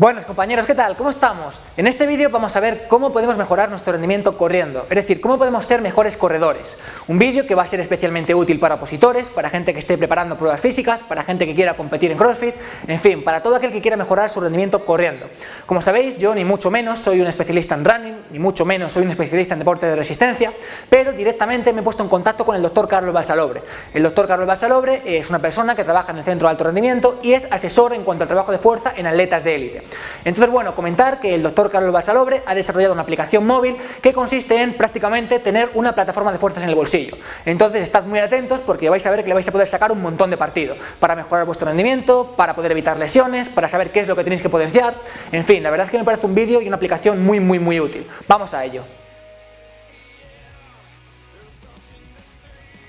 Buenas compañeros, ¿qué tal? ¿Cómo estamos? En este vídeo vamos a ver cómo podemos mejorar nuestro rendimiento corriendo, es decir, cómo podemos ser mejores corredores. Un vídeo que va a ser especialmente útil para opositores, para gente que esté preparando pruebas físicas, para gente que quiera competir en CrossFit, en fin, para todo aquel que quiera mejorar su rendimiento corriendo. Como sabéis, yo ni mucho menos soy un especialista en running, ni mucho menos soy un especialista en deporte de resistencia, pero directamente me he puesto en contacto con el doctor Carlos Balsalobre. El doctor Carlos Balsalobre es una persona que trabaja en el Centro de Alto Rendimiento y es asesor en cuanto al trabajo de fuerza en atletas de élite. Entonces, bueno, comentar que el doctor Carlos Balsalobre ha desarrollado una aplicación móvil que consiste en prácticamente tener una plataforma de fuerzas en el bolsillo. Entonces, estad muy atentos porque vais a ver que le vais a poder sacar un montón de partido para mejorar vuestro rendimiento, para poder evitar lesiones, para saber qué es lo que tenéis que potenciar. En fin, la verdad es que me parece un vídeo y una aplicación muy útil. Vamos a ello.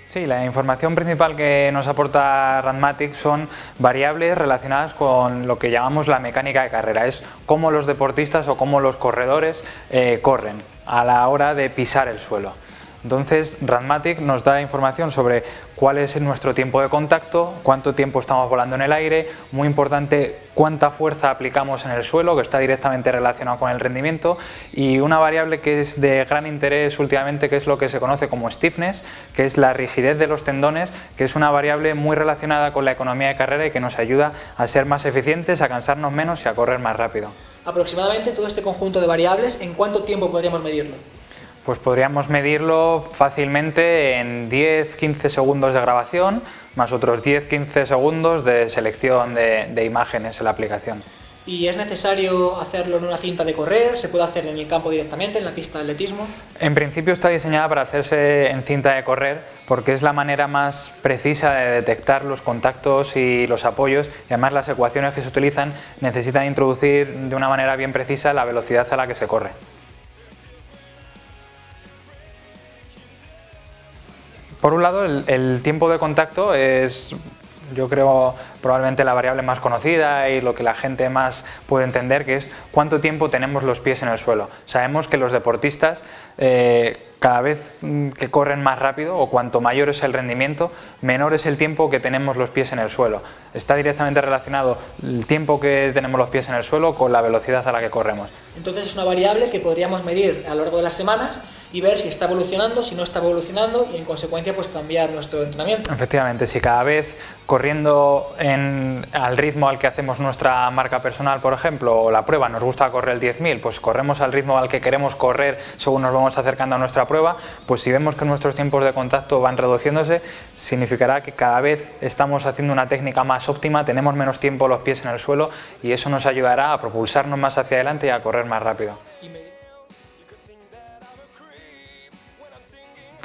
Sí, la información principal que nos aporta Randmatic son variables relacionadas con lo que llamamos la mecánica de carrera, es cómo los deportistas o cómo los corredores corren a la hora de pisar el suelo. Entonces, Randmatic nos da información sobre cuál es nuestro tiempo de contacto, cuánto tiempo estamos volando en el aire, muy importante cuánta fuerza aplicamos en el suelo, que está directamente relacionado con el rendimiento, y una variable que es de gran interés últimamente, que es lo que se conoce como stiffness, que es la rigidez de los tendones, que es una variable muy relacionada con la economía de carrera y que nos ayuda a ser más eficientes, a cansarnos menos y a correr más rápido. Aproximadamente todo este conjunto de variables, ¿en cuánto tiempo podríamos medirlo? Pues podríamos medirlo fácilmente en 10-15 segundos de grabación, más otros 10-15 segundos de selección de imágenes en la aplicación. ¿Y es necesario hacerlo en una cinta de correr? ¿Se puede hacer en el campo directamente, en la pista de atletismo? En principio está diseñada para hacerse en cinta de correr porque es la manera más precisa de detectar los contactos y los apoyos, y además las ecuaciones que se utilizan necesitan introducir de una manera bien precisa la velocidad a la que se corre. Por un lado, el tiempo de contacto es, yo creo, probablemente la variable más conocida y lo que la gente más puede entender, que es cuánto tiempo tenemos los pies en el suelo. Sabemos que los deportistas, cada vez que corren más rápido o cuanto mayor es el rendimiento, menor es el tiempo que tenemos los pies en el suelo. Está directamente relacionado el tiempo que tenemos los pies en el suelo con la velocidad a la que corremos. Entonces es una variable que podríamos medir a lo largo de las semanas y ver si está evolucionando, si no está evolucionando y en consecuencia pues cambiar nuestro entrenamiento. Efectivamente, si cada vez corriendo al ritmo al que hacemos nuestra marca personal, por ejemplo, o la prueba, nos gusta correr el 10.000, pues corremos al ritmo al que queremos correr según nos vamos acercando a nuestra prueba, pues si vemos que nuestros tiempos de contacto van reduciéndose, significará que cada vez estamos haciendo una técnica más óptima, tenemos menos tiempo los pies en el suelo y eso nos ayudará a propulsarnos más hacia adelante y a correr más rápido.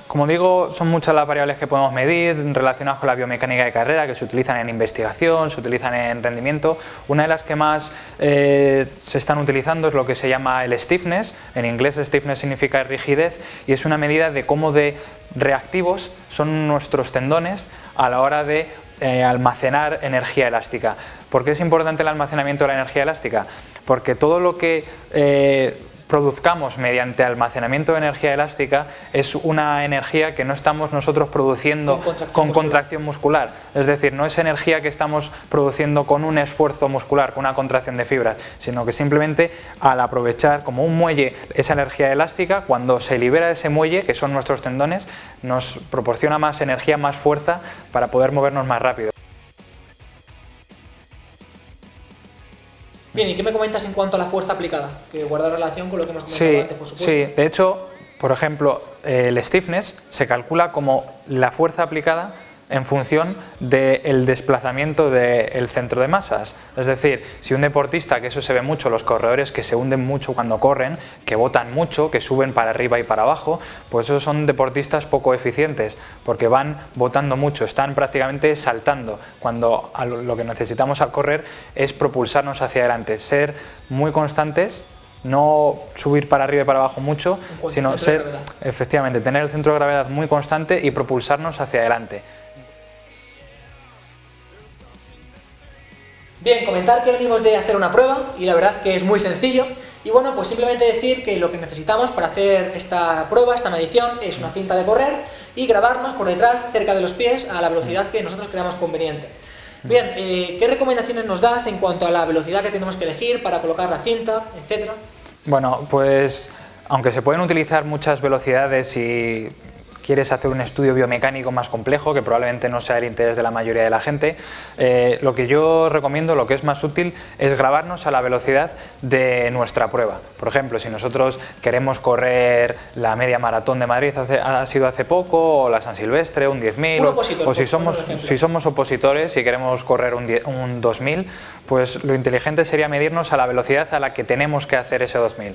Como digo, son muchas las variables que podemos medir relacionadas con la biomecánica de carrera, que se utilizan en investigación, se utilizan en rendimiento. Una de las que más se están utilizando es lo que se llama el stiffness. En inglés stiffness significa rigidez y es una medida de cómo de reactivos son nuestros tendones a la hora de almacenar energía elástica. ¿Por qué es importante el almacenamiento de la energía elástica? Porque todo lo que produzcamos mediante almacenamiento de energía elástica es una energía que no estamos nosotros produciendo con contracción muscular, es decir, no es energía que estamos produciendo con un esfuerzo muscular, con una contracción de fibras, sino que simplemente al aprovechar como un muelle esa energía elástica, cuando se libera ese muelle, que son nuestros tendones, nos proporciona más energía, más fuerza para poder movernos más rápido. Bien, ¿y qué me comentas en cuanto a la fuerza aplicada? Que guarda relación con lo que hemos comentado antes, por supuesto. Sí, de hecho, por ejemplo, el stiffness se calcula como la fuerza aplicada en función del desplazamiento del centro de masas. Es decir, si un deportista, que eso se ve mucho, los corredores que se hunden mucho cuando corren, que botan mucho, que suben para arriba y para abajo, pues esos son deportistas poco eficientes, porque van botando mucho, están prácticamente saltando, cuando lo que necesitamos al correr es propulsarnos hacia adelante, ser muy constantes, no subir para arriba y para abajo mucho, sino ser, efectivamente, tener el centro de gravedad muy constante y propulsarnos hacia adelante. Bien, comentar que venimos de hacer una prueba y la verdad que es muy sencillo. Y bueno, pues simplemente decir que lo que necesitamos para hacer esta prueba, esta medición, es una cinta de correr y grabarnos por detrás, cerca de los pies, a la velocidad que nosotros creamos conveniente. Bien, ¿qué recomendaciones nos das en cuanto a la velocidad que tenemos que elegir para colocar la cinta, etcétera? Bueno, pues aunque se pueden utilizar muchas velocidades y quieres hacer un estudio biomecánico más complejo, que probablemente no sea el interés de la mayoría de la gente, lo que yo recomiendo, lo que es más útil, es grabarnos a la velocidad de nuestra prueba. Por ejemplo, si nosotros queremos correr la media maratón de Madrid, ha sido hace poco, o la San Silvestre, un 10.000, o si somos opositores y queremos correr un 2.000, pues lo inteligente sería medirnos a la velocidad a la que tenemos que hacer ese 2.000.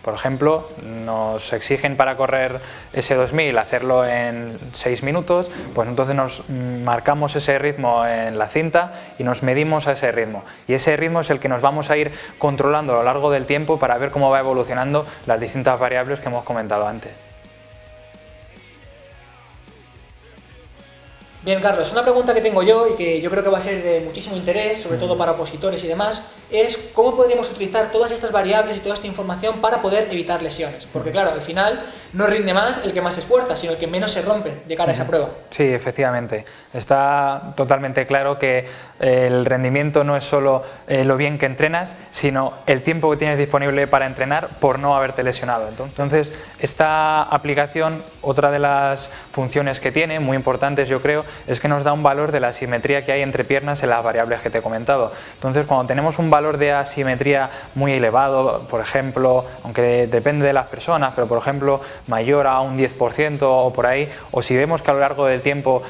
Por ejemplo, nos exigen para correr ese 2000 hacerlo en 6 minutos, pues entonces nos marcamos ese ritmo en la cinta y nos medimos a ese ritmo. Y ese ritmo es el que nos vamos a ir controlando a lo largo del tiempo para ver cómo va evolucionando las distintas variables que hemos comentado antes. Bien, Carlos, una pregunta que tengo yo y que yo creo que va a ser de muchísimo interés, sobre todo para opositores y demás, es cómo podríamos utilizar todas estas variables y toda esta información para poder evitar lesiones. Porque claro, al final no rinde más el que más se esfuerza, sino el que menos se rompe de cara a esa prueba. Sí, efectivamente. Está totalmente claro que el rendimiento no es solo lo bien que entrenas, sino el tiempo que tienes disponible para entrenar por no haberte lesionado. Entonces, esta aplicación, otra de las funciones que tiene, muy importantes yo creo, es que nos da un valor de la asimetría que hay entre piernas en las variables que te he comentado. Entonces, cuando tenemos un valor de asimetría muy elevado, por ejemplo, aunque depende de las personas, pero por ejemplo mayor a un 10% o por ahí, o si vemos que a lo largo del tiempo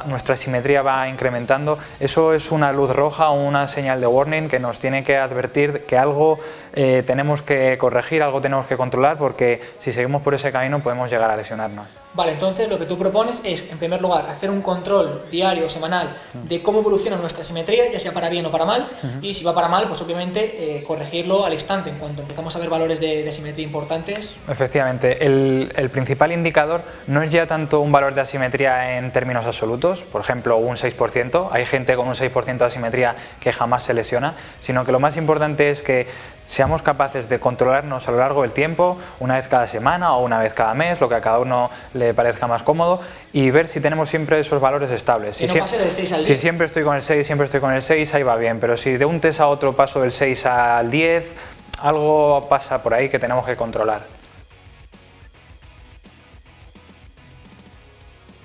nuestra asimetría va incrementando, eso es una luz roja o una señal de warning que nos tiene que advertir que algo tenemos que corregir, algo tenemos que controlar, porque si seguimos por ese camino podemos llegar a lesionarnos. Vale, entonces lo que tú propones es, en primer lugar, hacer un control diario o semanal de cómo evoluciona nuestra simetría, ya sea para bien o para mal, y si va para mal, pues obviamente corregirlo al instante, en cuanto empezamos a ver valores de asimetría importantes. Efectivamente, el principal indicador no es ya tanto un valor de asimetría en términos absolutos, por ejemplo un 6%, hay gente con un 6% de asimetría que jamás se lesiona, sino que lo más importante es que seamos capaces de controlarnos a lo largo del tiempo, una vez cada semana o una vez cada mes, lo que a cada uno le parezca más cómodo, y ver si tenemos siempre esos valores estables. Y no pase del 6 al 10. Si siempre estoy con el 6, siempre estoy con el 6, ahí va bien, pero si de un test a otro paso del 6 al 10, algo pasa por ahí que tenemos que controlar.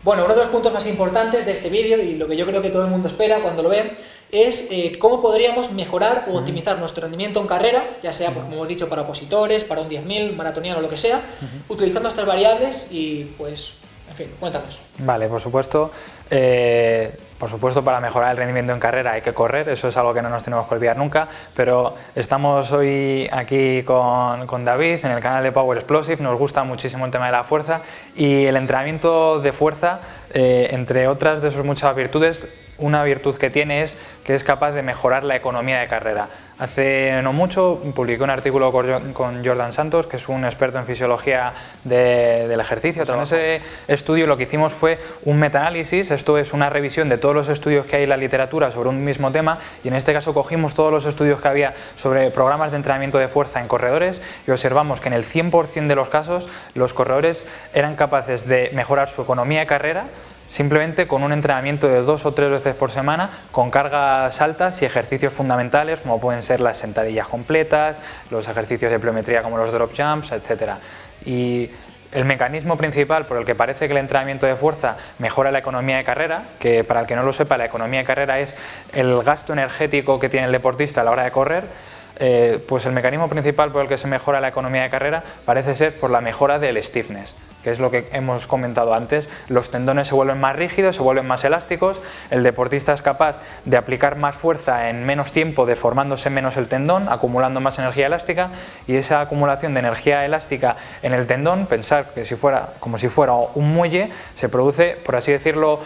Bueno, uno de los puntos más importantes de este vídeo, y lo que yo creo que todo el mundo espera cuando lo ve, es cómo podríamos mejorar o optimizar nuestro rendimiento en carrera, ya sea, pues, como hemos dicho, para opositores, para un 10.000, maratoniano, lo que sea, utilizando estas variables y, pues, en fin, cuéntanos. Vale, por supuesto, para mejorar el rendimiento en carrera hay que correr, eso es algo que no nos tenemos que olvidar nunca, pero estamos hoy aquí con David en el canal de Power Explosive, nos gusta muchísimo el tema de la fuerza y el entrenamiento de fuerza, entre otras de sus muchas virtudes, una virtud que tiene es que es capaz de mejorar la economía de carrera. Hace no mucho publiqué un artículo con Jordan Santos, que es un experto en fisiología del ejercicio. En ese estudio lo que hicimos fue un metaanálisis, esto es una revisión de todos los estudios que hay en la literatura sobre un mismo tema, y en este caso cogimos todos los estudios que había sobre programas de entrenamiento de fuerza en corredores y observamos que en el 100% de los casos los corredores eran capaces de mejorar su economía de carrera simplemente con un entrenamiento de 2 o 3 veces por semana con cargas altas y ejercicios fundamentales como pueden ser las sentadillas completas, los ejercicios de pliometría como los drop jumps, etc. Y el mecanismo principal por el que parece que el entrenamiento de fuerza mejora la economía de carrera, que para el que no lo sepa, la economía de carrera es el gasto energético que tiene el deportista a la hora de correr, pues el mecanismo principal por el que se mejora la economía de carrera parece ser por la mejora del stiffness, que es lo que hemos comentado antes. Los tendones se vuelven más rígidos, se vuelven más elásticos, el deportista es capaz de aplicar más fuerza en menos tiempo, deformándose menos el tendón, acumulando más energía elástica, y esa acumulación de energía elástica en el tendón, pensar que como si fuera un muelle, se produce, por así decirlo,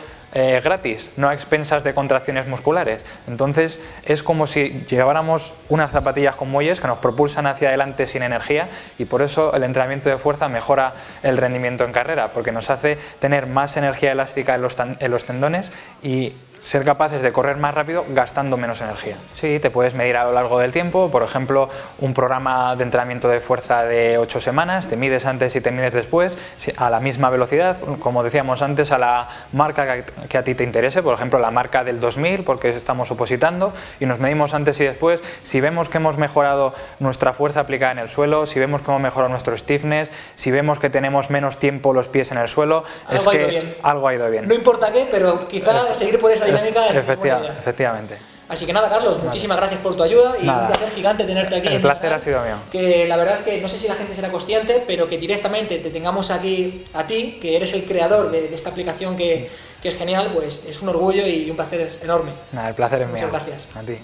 gratis, no a expensas de contracciones musculares. Entonces es como si lleváramos unas zapatillas con muelles que nos propulsan hacia adelante sin energía, y por eso el entrenamiento de fuerza mejora el rendimiento en carrera, porque nos hace tener más energía elástica en los tendones y ser capaces de correr más rápido gastando menos energía. Sí, te puedes medir a lo largo del tiempo, por ejemplo, un programa de entrenamiento de fuerza de 8 semanas, te mides antes y te mides después a la misma velocidad, como decíamos antes, a la marca que a ti te interese, por ejemplo, la marca del 2000, porque estamos opositando, y nos medimos antes y después. Si vemos que hemos mejorado nuestra fuerza aplicada en el suelo, si vemos que hemos mejorado nuestro stiffness, si vemos que tenemos menos tiempo los pies en el suelo, algo ha ido bien. Algo ha ido bien. No importa qué, pero quizá seguir por esa dinámica es buena idea. Efectivamente. Así que nada, Carlos, muchísimas gracias por tu ayuda y un placer gigante tenerte aquí. El placer ha sido mío. Que la verdad es que no sé si la gente será consciente, pero que directamente te tengamos aquí a ti, que eres el creador de esta aplicación que es genial, pues es un orgullo y un placer enorme. Nada, el placer es mío. Muchas gracias. A ti.